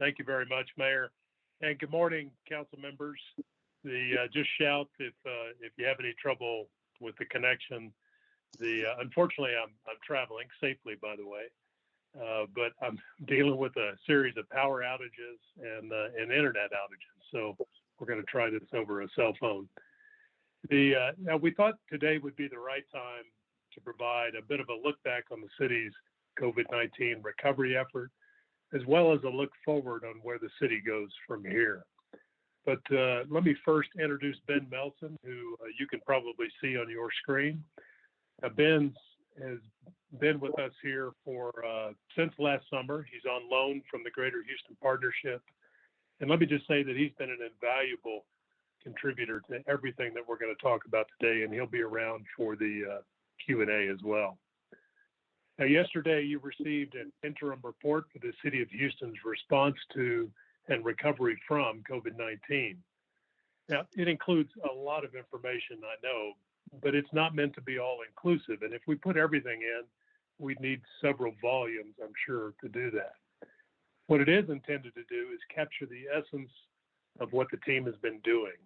Thank you very much, Mayor. And good morning, council members. Just shout if you have any trouble with the connection. Unfortunately, I'm traveling safely, by the way, but I'm dealing with a series of power outages and internet outages. So we're going to try this over a cell phone. Now we thought today would be the right time to provide a bit of a look back on the city's COVID-19 recovery effort, as well as a look forward on where the city goes from here. But let me first introduce Ben Melson, who you can probably see on your screen. Ben has been with us here for since last summer. He's on loan from the Greater Houston Partnership. And let me just say that he's been an invaluable contributor to everything that we're going to talk about today, and he'll be around for the Q&A as well. Now, yesterday you received an interim report for the City of Houston's response to and recovery from COVID-19. Now, it includes a lot of information, I know, but it's not meant to be all inclusive. And if we put everything in, we'd need several volumes, I'm sure, to do that. What it is intended to do is capture the essence of what the team has been doing.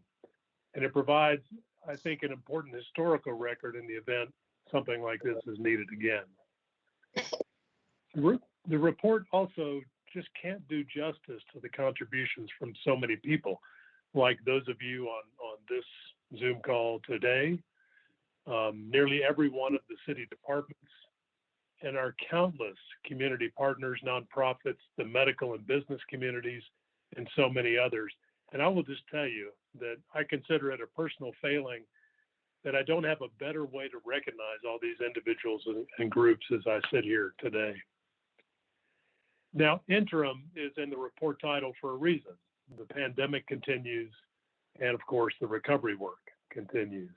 And it provides, I think, an important historical record in the event something like this is needed again. The report also just can't do justice to the contributions from so many people, like those of you on this Zoom call today, nearly every one of the city departments, and our countless community partners, nonprofits, the medical and business communities, and so many others. And I will just tell you that I consider it a personal failing that I don't have a better way to recognize all these individuals and groups as I sit here today. Now, interim is in the report title for a reason. The pandemic continues, and of course, the recovery work continues.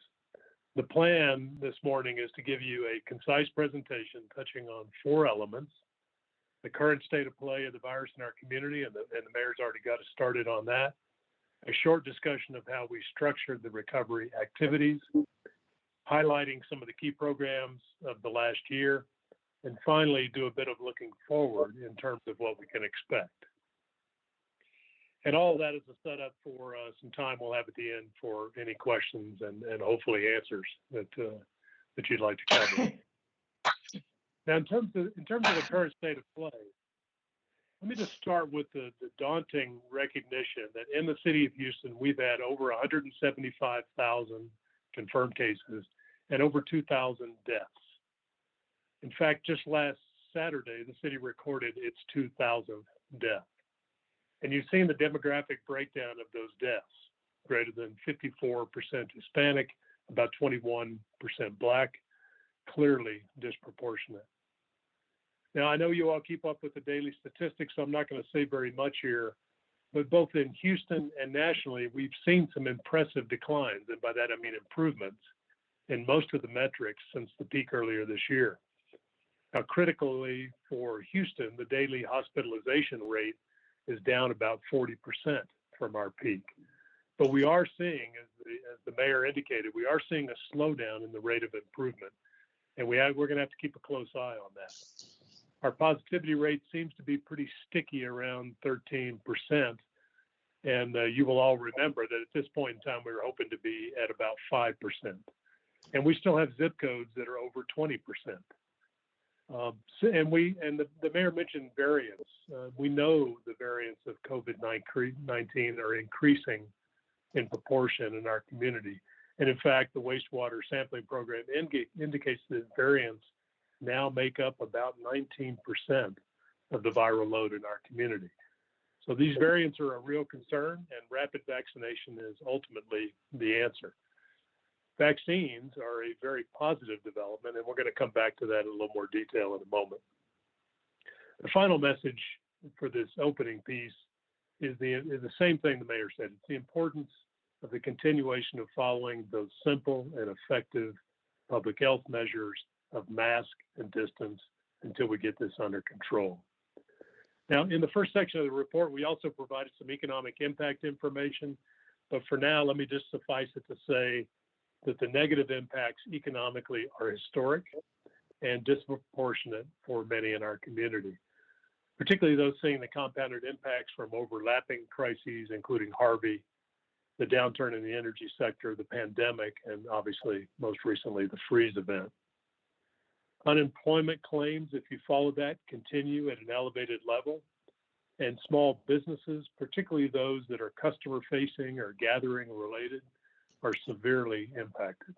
The plan this morning is to give you a concise presentation touching on 4 elements: the current state of play of the virus in our community, and the mayor's already got us started on that, a short discussion of how we structured the recovery activities, highlighting some of the key programs of the last year, and finally do a bit of looking forward in terms of what we can expect. And all of that is a setup for some time we'll have at the end for any questions and hopefully answers that you'd like to cover. Now, in terms of the current state of play, let me just start with the daunting recognition that in the city of Houston, we've had over 175,000 confirmed cases and over 2,000 deaths. In fact, just last Saturday, the city recorded its 2,000th death. And you've seen the demographic breakdown of those deaths: greater than 54% Hispanic, about 21% Black, clearly disproportionate. Now, I know you all keep up with the daily statistics, so I'm not going to say very much here, but both in Houston and nationally, we've seen some impressive declines, and by that I mean improvements, in most of the metrics since the peak earlier this year. Now, critically for Houston, the daily hospitalization rate is down about 40% from our peak. But we are seeing, as the mayor indicated, we are seeing a slowdown in the rate of improvement, and we're going to have to keep a close eye on that. Our positivity rate seems to be pretty sticky around 13%, and you will all remember that at this point in time, we were hoping to be at about 5%. And we still have zip codes that are over 20%. And the mayor mentioned variants. We know the variants of COVID-19 are increasing in proportion in our community. And in fact, the wastewater sampling program indicates that variants now make up about 19% of the viral load in our community. So these variants are a real concern, and rapid vaccination is ultimately the answer. Vaccines are a very positive development, and we're going to come back to that in a little more detail in a moment. The final message for this opening piece is the same thing the mayor said. It's the importance of the continuation of following those simple and effective public health measures of mask and distance until we get this under control. Now, in the first section of the report, we also provided some economic impact information, but for now, let me just suffice it to say that the negative impacts economically are historic and disproportionate for many in our community. particularly those seeing the compounded impacts from overlapping crises, including Harvey, the downturn in the energy sector, the pandemic, and obviously, most recently, the freeze event. Unemployment claims, if you follow that, continue at an elevated level, and small businesses, particularly those that are customer-facing or gathering-related, are severely impacted.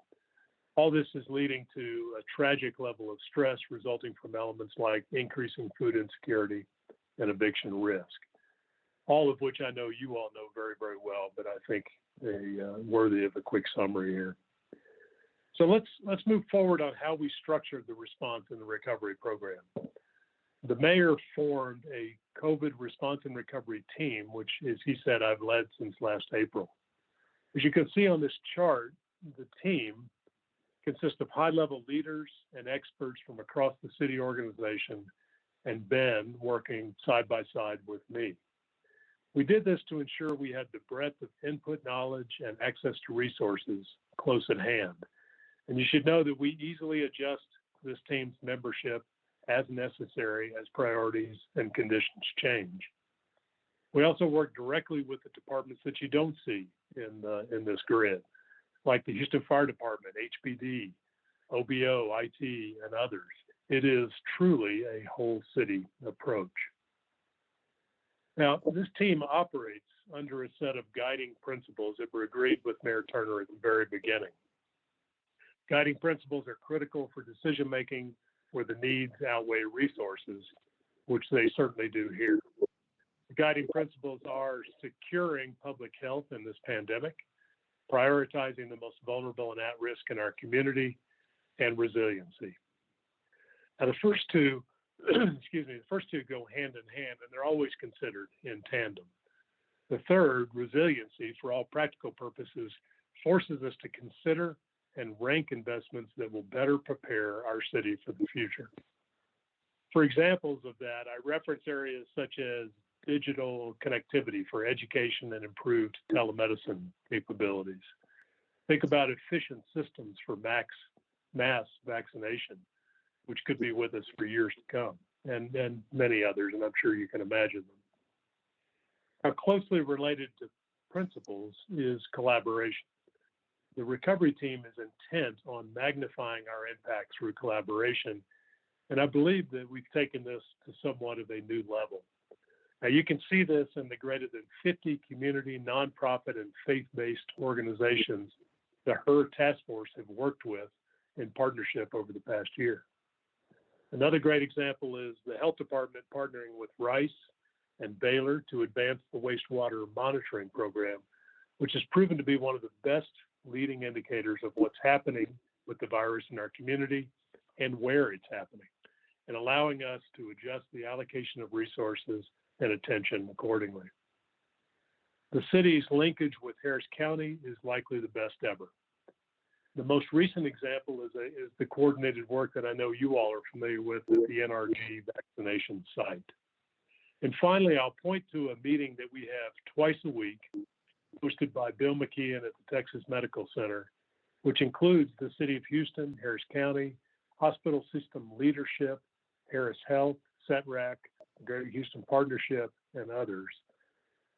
All this is leading to a tragic level of stress resulting from elements like increasing food insecurity and eviction risk, all of which I know you all know very, very well, but I think worthy of a quick summary here. So let's move forward on how we structured the response in the recovery program. The mayor formed a COVID response and recovery team, which, as he said, I've led since last April. As you can see on this chart, the team consists of high-level leaders and experts from across the city organization, and Ben working side by side with me. We did this to ensure we had the breadth of input knowledge and access to resources close at hand. And you should know that we easily adjust this team's membership as necessary as priorities and conditions change. We also work directly with the departments that you don't see in this grid, like the Houston Fire Department, HPD, OBO, IT, and others. It is truly a whole city approach. Now, this team operates under a set of guiding principles that were agreed with Mayor Turner at the very beginning. Guiding principles are critical for decision-making where the needs outweigh resources, which they certainly do here. The guiding principles are securing public health in this pandemic, prioritizing the most vulnerable and at risk in our community, and resiliency. Now, the first two, the first two go hand in hand, and they're always considered in tandem. The third, resiliency, for all practical purposes, forces us to consider and rank investments that will better prepare our city for the future. For examples of that, I reference areas such as digital connectivity for education and improved telemedicine capabilities. Think about efficient systems for mass vaccination, which could be with us for years to come, and many others, and I'm sure you can imagine them. Now, closely related to principles is collaboration. The recovery team is intent on magnifying our impact through collaboration, and I believe that we've taken this to somewhat of a new level. Now, you can see this in the greater than 50 community, nonprofit, and faith-based organizations that her task force have worked with in partnership over the past year. Another great example is the health department partnering with Rice and Baylor to advance the wastewater monitoring program, which has proven to be one of the best leading indicators of what's happening with the virus in our community and where it's happening, and allowing us to adjust the allocation of resources and attention accordingly. The city's linkage with Harris County is likely the best ever. The most recent example is the coordinated work that I know you all are familiar with at the NRG vaccination site. And finally, I'll point to a meeting that we have twice a week, hosted by Bill McKeon at the Texas Medical Center, which includes the City of Houston, Harris County, hospital system leadership, Harris Health, CETRAC, Greater Houston Partnership, and others.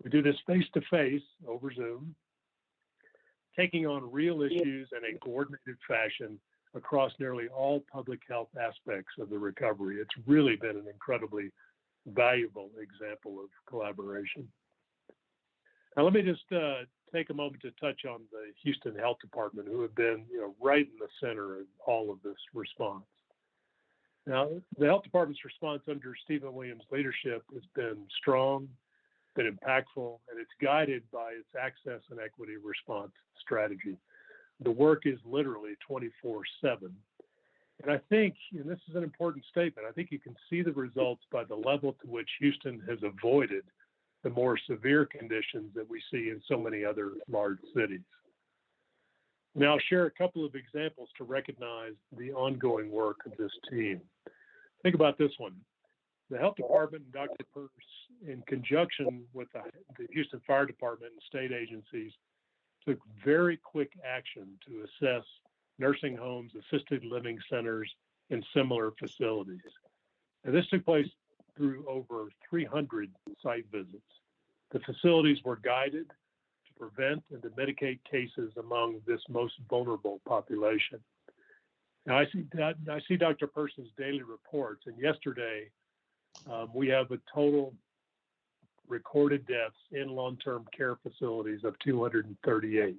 We do this face-to-face over Zoom, taking on real issues in a coordinated fashion across nearly all public health aspects of the recovery. It's really been an incredibly valuable example of collaboration. Now, let me just take a moment to touch on the Houston Health Department, who have been right in the center of all of this response. Now, the Health Department's response under Stephen Williams' leadership has been strong, been impactful, and it's guided by its access and equity response strategy. The work is literally 24/7. And I think, and this is an important statement, I think you can see the results by the level to which Houston has avoided the more severe conditions that we see in so many other large cities. Now, I'll share a couple of examples to recognize the ongoing work of this team. Think about this one. The Health Department and Dr. Purse, in conjunction with the Houston Fire Department and state agencies, took very quick action to assess nursing homes, assisted living centers, and similar facilities. And this took place through over 300 site visits. The facilities were guided to prevent and to mitigate cases among this most vulnerable population. Now, I see Dr. Person's daily reports, and yesterday we have a total recorded deaths in long-term care facilities of 238,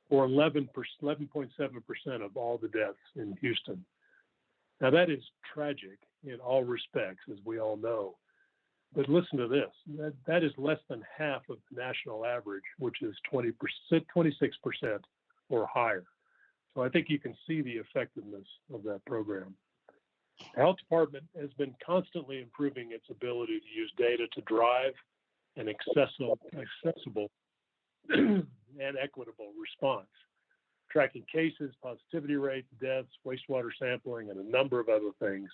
or 11.7% of all the deaths in Houston. Now, that is tragic in all respects, as we all know. But listen to this, that is less than half of the national average, which is 26% or higher. So I think you can see the effectiveness of that program. The health department has been constantly improving its ability to use data to drive an accessible and equitable response, tracking cases, positivity rates, deaths, wastewater sampling, and a number of other things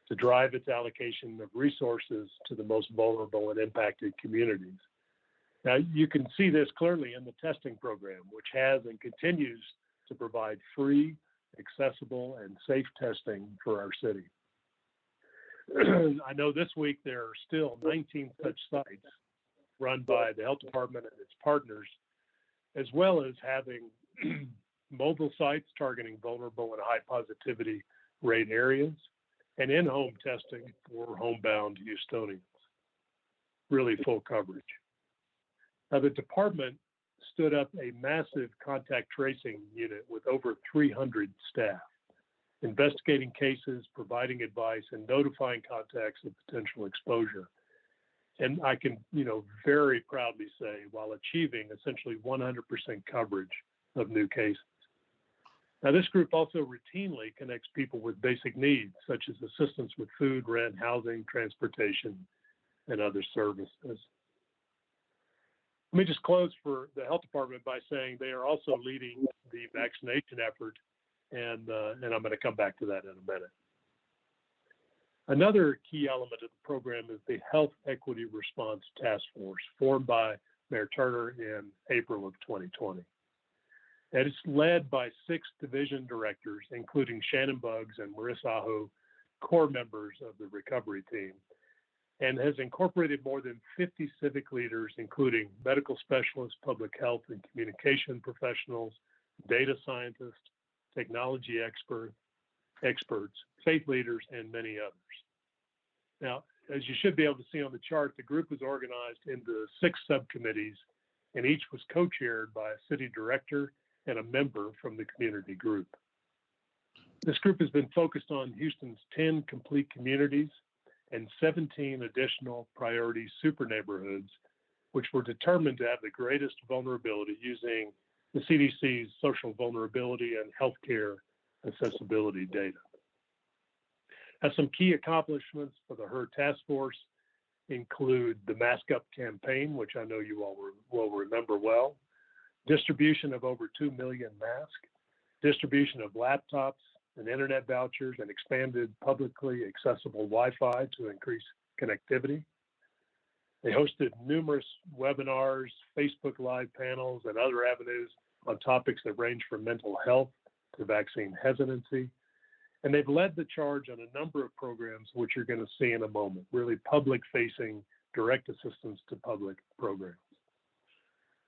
to drive its allocation of resources to the most vulnerable and impacted communities. Now, you can see this clearly in the testing program, which has and continues to provide free, accessible, and safe testing for our city. I know this week there are still 19 such sites run by the health department and its partners, as well as having mobile sites targeting vulnerable and high positivity rate areas, and in-home testing for homebound Houstonians. Really full coverage. Now, the department stood up a massive contact tracing unit with over 300 staff, investigating cases, providing advice, and notifying contacts of potential exposure. And I can, very proudly say, while achieving essentially 100% coverage of new cases. Now, this group also routinely connects people with basic needs, such as assistance with food, rent, housing, transportation, and other services. Let me just close for the health department by saying they are also leading the vaccination effort, and I'm going to come back to that in a minute. Another key element of the program is the Health Equity Response Task Force, formed by Mayor Turner in April of 2020. And it's led by 6 division directors, including Shannon Buggs and Marissa Aho, core members of the recovery team, and has incorporated more than 50 civic leaders, including medical specialists, public health and communication professionals, data scientists, technology experts, faith leaders, and many others. Now, as you should be able to see on the chart, the group is organized into 6 subcommittees, and each was co-chaired by a city director and a member from the community group. This group has been focused on Houston's 10 complete communities and 17 additional priority super neighborhoods, which were determined to have the greatest vulnerability using the CDC's social vulnerability and healthcare accessibility data. Now, some key accomplishments for the HER task force include the Mask Up campaign, which I know you all will remember well, distribution of over 2 million masks, distribution of laptops and internet vouchers, and expanded publicly accessible Wi-Fi to increase connectivity. They hosted numerous webinars, Facebook Live panels, and other avenues on topics that range from mental health to vaccine hesitancy. And they've led the charge on a number of programs, which you're going to see in a moment, really public-facing direct assistance to public programs.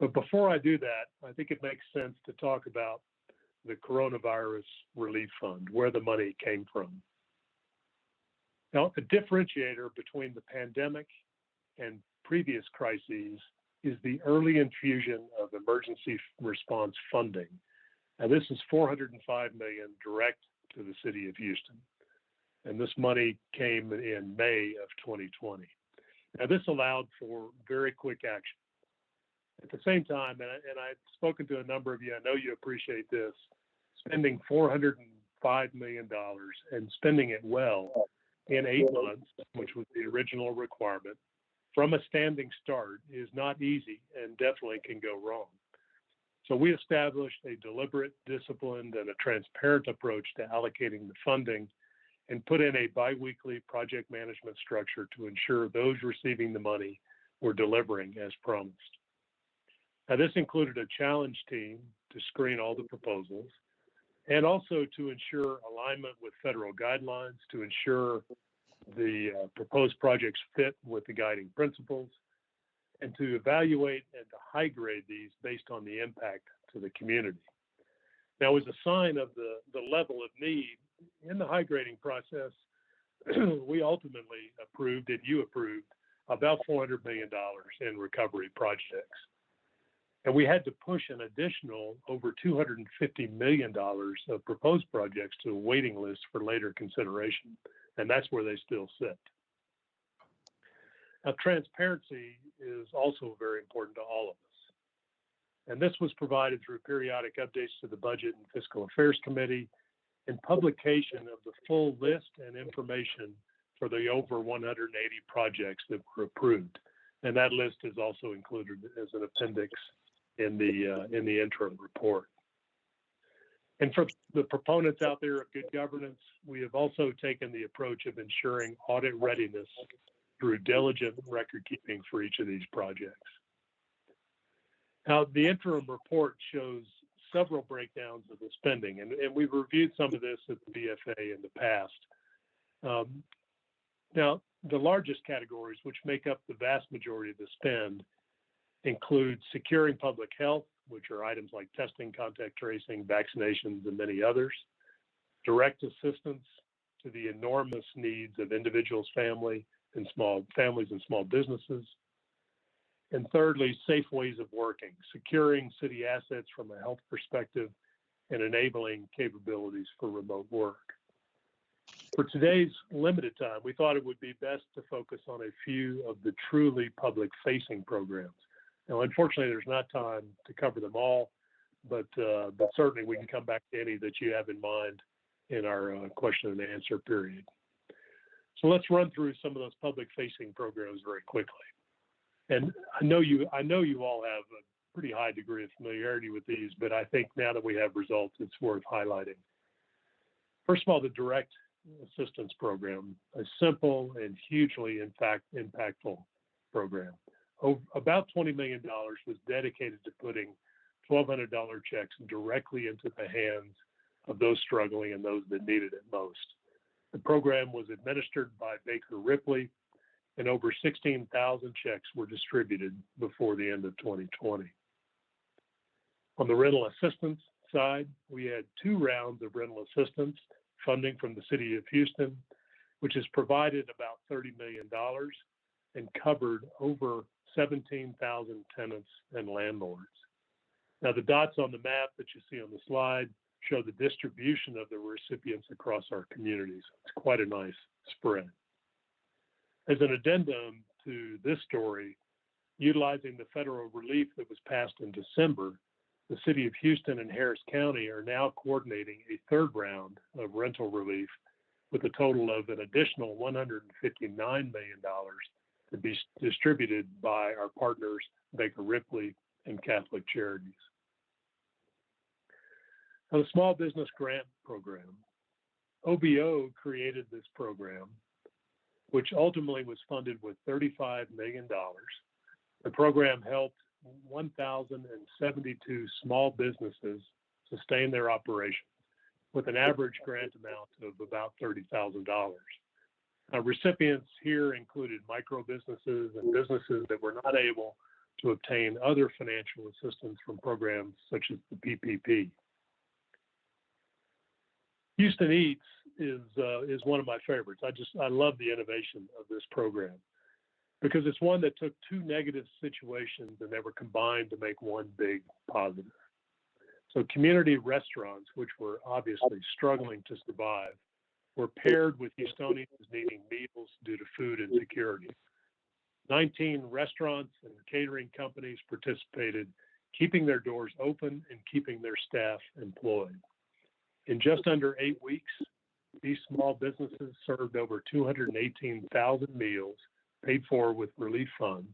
But before I do that, I think it makes sense to talk about the Coronavirus Relief Fund, where the money came from. Now, the differentiator between the pandemic and previous crises is the early infusion of emergency response funding. Now, this is $405 million direct to the city of Houston, and this money came in May of 2020. Now, this allowed for very quick action. At the same time, and I've spoken to a number of you, I know you appreciate this, spending $405 million and spending it well in 8 months, which was the original requirement, from a standing start is not easy and definitely can go wrong. So we established a deliberate, disciplined, and a transparent approach to allocating the funding and put in a biweekly project management structure to ensure those receiving the money were delivering as promised. Now, this included a challenge team to screen all the proposals and also to ensure alignment with federal guidelines, to ensure the proposed projects fit with the guiding principles, and to evaluate and to high grade these based on the impact to the community. Now, as a sign of the level of need in the high grading process, we ultimately approved, and you approved, about $400 million in recovery projects. And we had to push an additional over $250 million of proposed projects to a waiting list for later consideration. And that's where they still sit. Now, transparency is also very important to all of us. And this was provided through periodic updates to the Budget and Fiscal Affairs Committee and publication of the full list and information for the over 180 projects that were approved. And that list is also included as an appendix in the interim report. And for the proponents out there of good governance, we have also taken the approach of ensuring audit readiness through diligent record keeping for each of these projects. Now, the interim report shows several breakdowns of the spending, and we've reviewed some of this at the BFA in the past. Now, the largest categories, which make up the vast majority of the spend, include securing public health, which are items like testing, contact tracing, vaccinations, and many others, direct assistance to the enormous needs of individuals, families and small businesses, and thirdly, safe ways of working, securing city assets from a health perspective and enabling capabilities for remote work. For today's limited time, we thought it would be best to focus on a few of the truly public-facing programs. Now, unfortunately, there's not time to cover them all, but certainly we can come back to any that you have in mind in our question and answer period. So let's run through some of those public-facing programs very quickly. And I know you all have a pretty high degree of familiarity with these, but I think now that we have results, it's worth highlighting. First of all, the Direct Assistance Program, a simple and hugely impactful program. About $20 million was dedicated to putting $1,200 checks directly into the hands of those struggling and those that needed it most. The program was administered by Baker Ripley, and over 16,000 checks were distributed before the end of 2020. On the rental assistance side, we had 2 rounds of rental assistance funding from the City of Houston, which has provided about $30 million and covered over 17,000 tenants and landlords. Now, the dots on the map that you see on the slide show the distribution of the recipients across our communities. It's quite a nice spread. As an addendum to this story, utilizing the federal relief that was passed in December, the City of Houston and Harris County are now coordinating a 3rd round of rental relief with a total of an additional $159 million to be distributed by our partners, Baker Ripley and Catholic Charities. Now, the Small Business Grant Program. OBO created this program, which ultimately was funded with $35 million. The program helped 1,072 small businesses sustain their operations with an average grant amount of about $30,000. Recipients here included micro businesses and businesses that were not able to obtain other financial assistance from programs such as the PPP. Houston Eats is one of my favorites. I love the innovation of this program because it's one that took 2 negative situations and they were combined to make one big positive. So community restaurants, which were obviously struggling to survive, were paired with Houstonians needing meals due to food insecurity. 19 restaurants and catering companies participated, keeping their doors open and keeping their staff employed. In just under 8 weeks, these small businesses served over 218,000 meals paid for with relief funds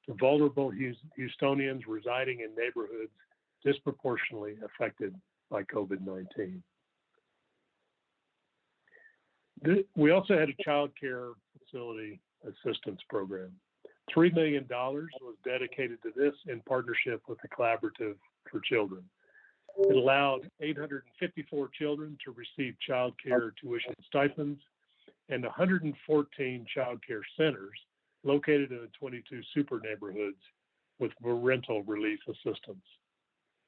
to vulnerable Houstonians residing in neighborhoods disproportionately affected by COVID-19. We also had a child care facility assistance program. $3 million was dedicated to this in partnership with the Collaborative for Children. It allowed 854 children to receive child care tuition stipends and 114 child care centers located in the 22 super neighborhoods with rental relief assistance.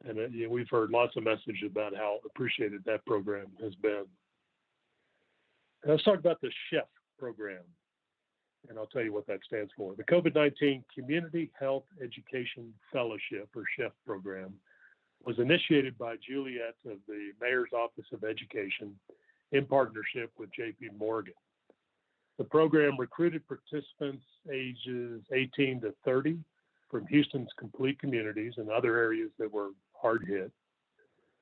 And we've heard lots of messages about how appreciated that program has been. And let's talk about the CHEF program, and I'll tell you what that stands for. The COVID-19 Community Health Education Fellowship, or CHEF program, was initiated by Juliet of the Mayor's Office of Education in partnership with J.P. Morgan. The program recruited participants ages 18 to 30 from Houston's complete communities and other areas that were hard hit,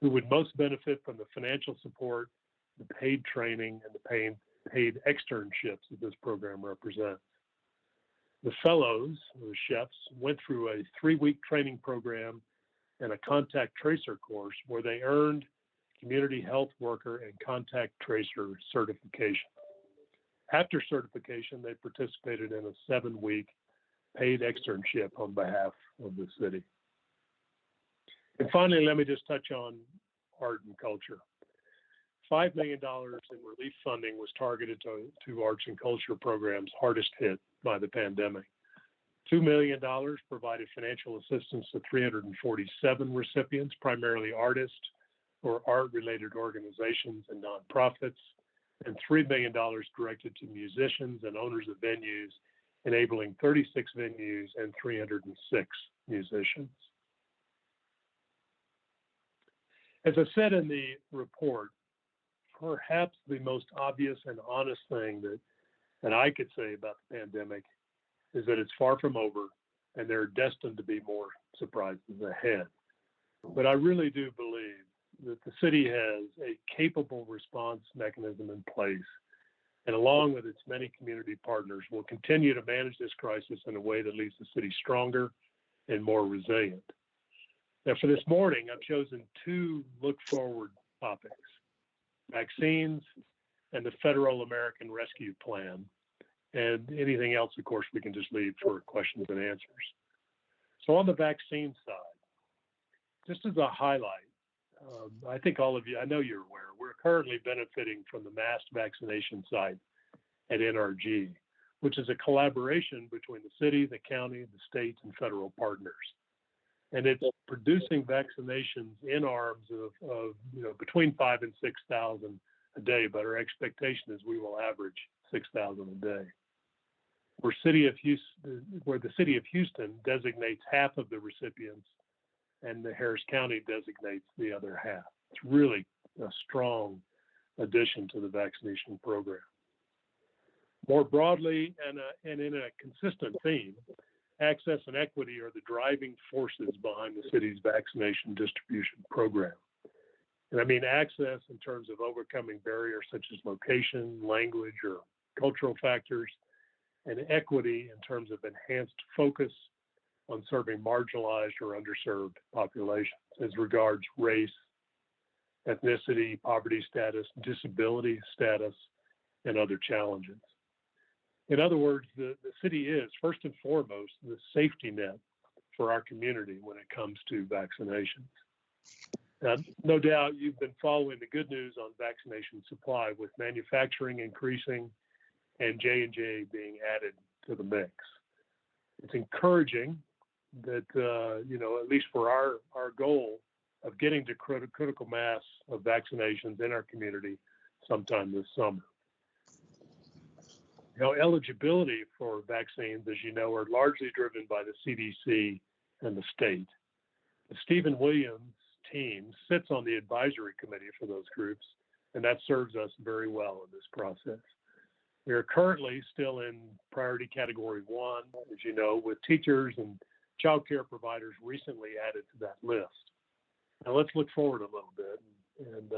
who would most benefit from the financial support, the paid training, and the paid externships that this program represents. The fellows, the chefs, went through a 3-week training program and a contact tracer course where they earned community health worker and contact tracer certification. After certification, they participated in a 7-week paid externship on behalf of the city. And finally, let me just touch on art and culture. $5 million in relief funding was targeted to arts and culture programs hardest hit by the pandemic. $2 million provided financial assistance to 347 recipients, primarily artists or art-related organizations and nonprofits, and $3 million directed to musicians and owners of venues, enabling 36 venues and 306 musicians. As I said in the report, perhaps the most obvious and honest thing that I could say about the pandemic is that it's far from over and there are destined to be more surprises ahead. But I really do believe that the city has a capable response mechanism in place, and along with its many community partners, will continue to manage this crisis in a way that leaves the city stronger and more resilient. Now, for this morning, I've chosen 2 look-forward topics: vaccines and the Federal American Rescue Plan. And anything else, of course, we can just leave for questions and answers. So on the vaccine side, just as a highlight, I think all of you, I know you're aware, we're currently benefiting from the mass vaccination site at NRG, which is a collaboration between the city, the county, the state, and federal partners. And it's producing vaccinations in arms of between 5,000 and 6,000 a day, but our expectation is we will average 6,000 a day. Where the city of Houston designates half of the recipients, and the Harris County designates the other half. It's really a strong addition to the vaccination program. More broadly, and in a consistent theme, access and equity are the driving forces behind the city's vaccination distribution program. And I mean access in terms of overcoming barriers such as location, language, or cultural factors, and equity in terms of enhanced focus on serving marginalized or underserved populations as regards race, ethnicity, poverty status, disability status, and other challenges. In other words, the city is, first and foremost, the safety net for our community when it comes to vaccinations. Now, no doubt you've been following the good news on vaccination supply, with manufacturing increasing and J&J being added to the mix. It's encouraging that, at least for our goal of getting to critical mass of vaccinations in our community sometime this summer. Eligibility for vaccines, as you know, are largely driven by the CDC and the state. The Stephen Williams team sits on the advisory committee for those groups, and that serves us very well in this process. We are currently still in priority category 1, as you know, with teachers and child care providers recently added to that list. Now let's look forward a little bit. And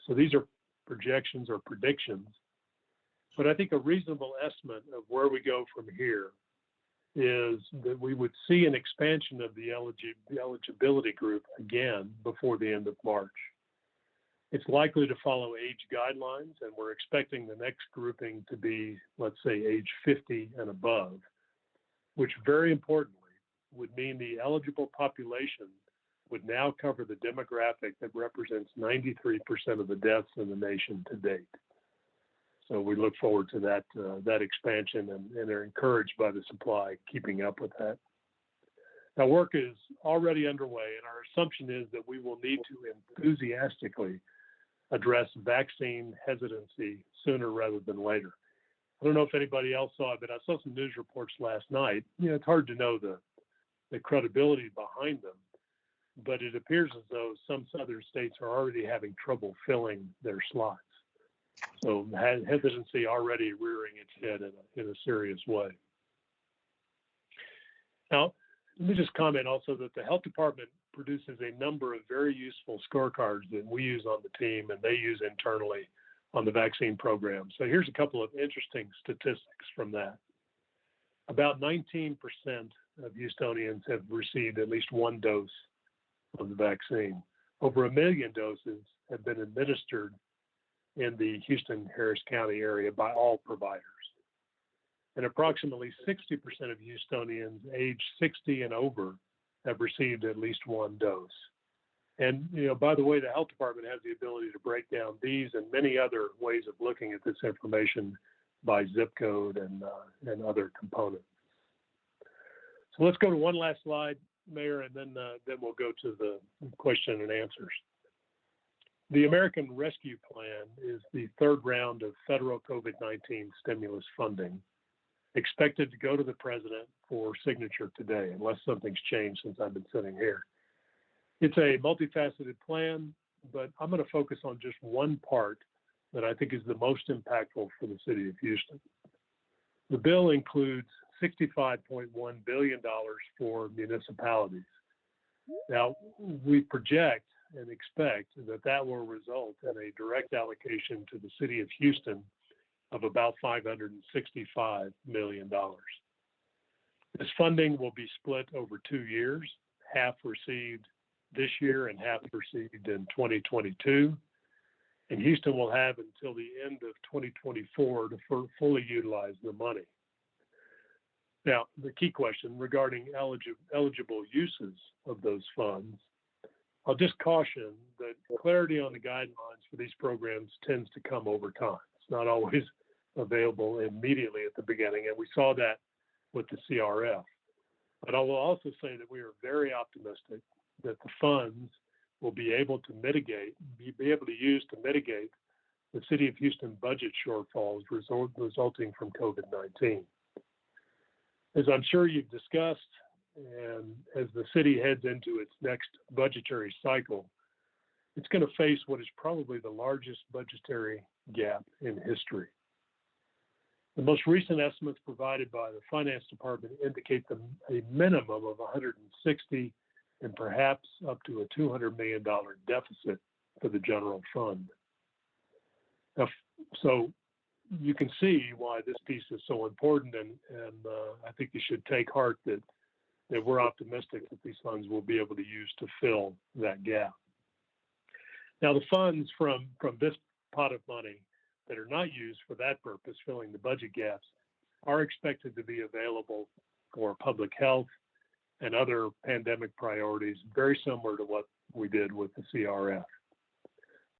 so these are projections or predictions, but I think a reasonable estimate of where we go from here is that we would see an expansion of the eligibility group again before the end of March. It's likely to follow age guidelines, and we're expecting the next grouping to be, let's say, age 50 and above, which very importantly would mean the eligible population would now cover the demographic that represents 93% of the deaths in the nation to date. So we look forward to that expansion and are encouraged by the supply keeping up with that. Now, work is already underway, and our assumption is that we will need to enthusiastically address vaccine hesitancy sooner rather than later. I don't know if anybody else saw it, but I saw some news reports last night. It's hard to know the credibility behind them, but it appears as though some southern states are already having trouble filling their slots. So hesitancy already rearing its head in a serious way. Now, let me just comment also that the health department produces a number of very useful scorecards that we use on the team and they use internally on the vaccine program. So here's a couple of interesting statistics from that. About 19% of Houstonians have received at least one dose of the vaccine. Over 1 million doses have been administered in the Houston-Harris County area by all providers. And approximately 60% of Houstonians aged 60 and over have received at least one dose. And, by the way, the health department has the ability to break down these and many other ways of looking at this information by zip code and other components. So let's go to one last slide, Mayor, and then we'll go to the question and answers. The American Rescue Plan is the third round of federal COVID-19 stimulus funding, expected to go to the president for signature today, unless something's changed since I've been sitting here. It's a multifaceted plan, but I'm going to focus on just one part that I think is the most impactful for the city of Houston. The bill includes $65.1 billion for municipalities. Now, we project and expect that will result in a direct allocation to the city of Houston of about $565 million. This funding will be split over 2 years, half received this year and half received in 2022. And Houston will have until the end of 2024 to fully utilize the money. Now, the key question regarding eligible uses of those funds, I'll just caution that clarity on the guidelines for these programs tends to come over time. It's not always available immediately at the beginning, and we saw that with the CRF. But I will also say that we are very optimistic that the funds will be able to use to mitigate the City of Houston budget shortfalls resulting from COVID-19. As I'm sure you've discussed, and as the city heads into its next budgetary cycle, it's going to face what is probably the largest budgetary gap in history. The most recent estimates provided by the Finance Department indicate a minimum of 160 and perhaps up to a $200 million deficit for the general fund. Now, so you can see why this piece is so important, and I think you should take heart that we're optimistic that these funds will be able to use to fill that gap. Now, the funds from this pot of money that are not used for that purpose, filling the budget gaps, are expected to be available for public health and other pandemic priorities, very similar to what we did with the CRF.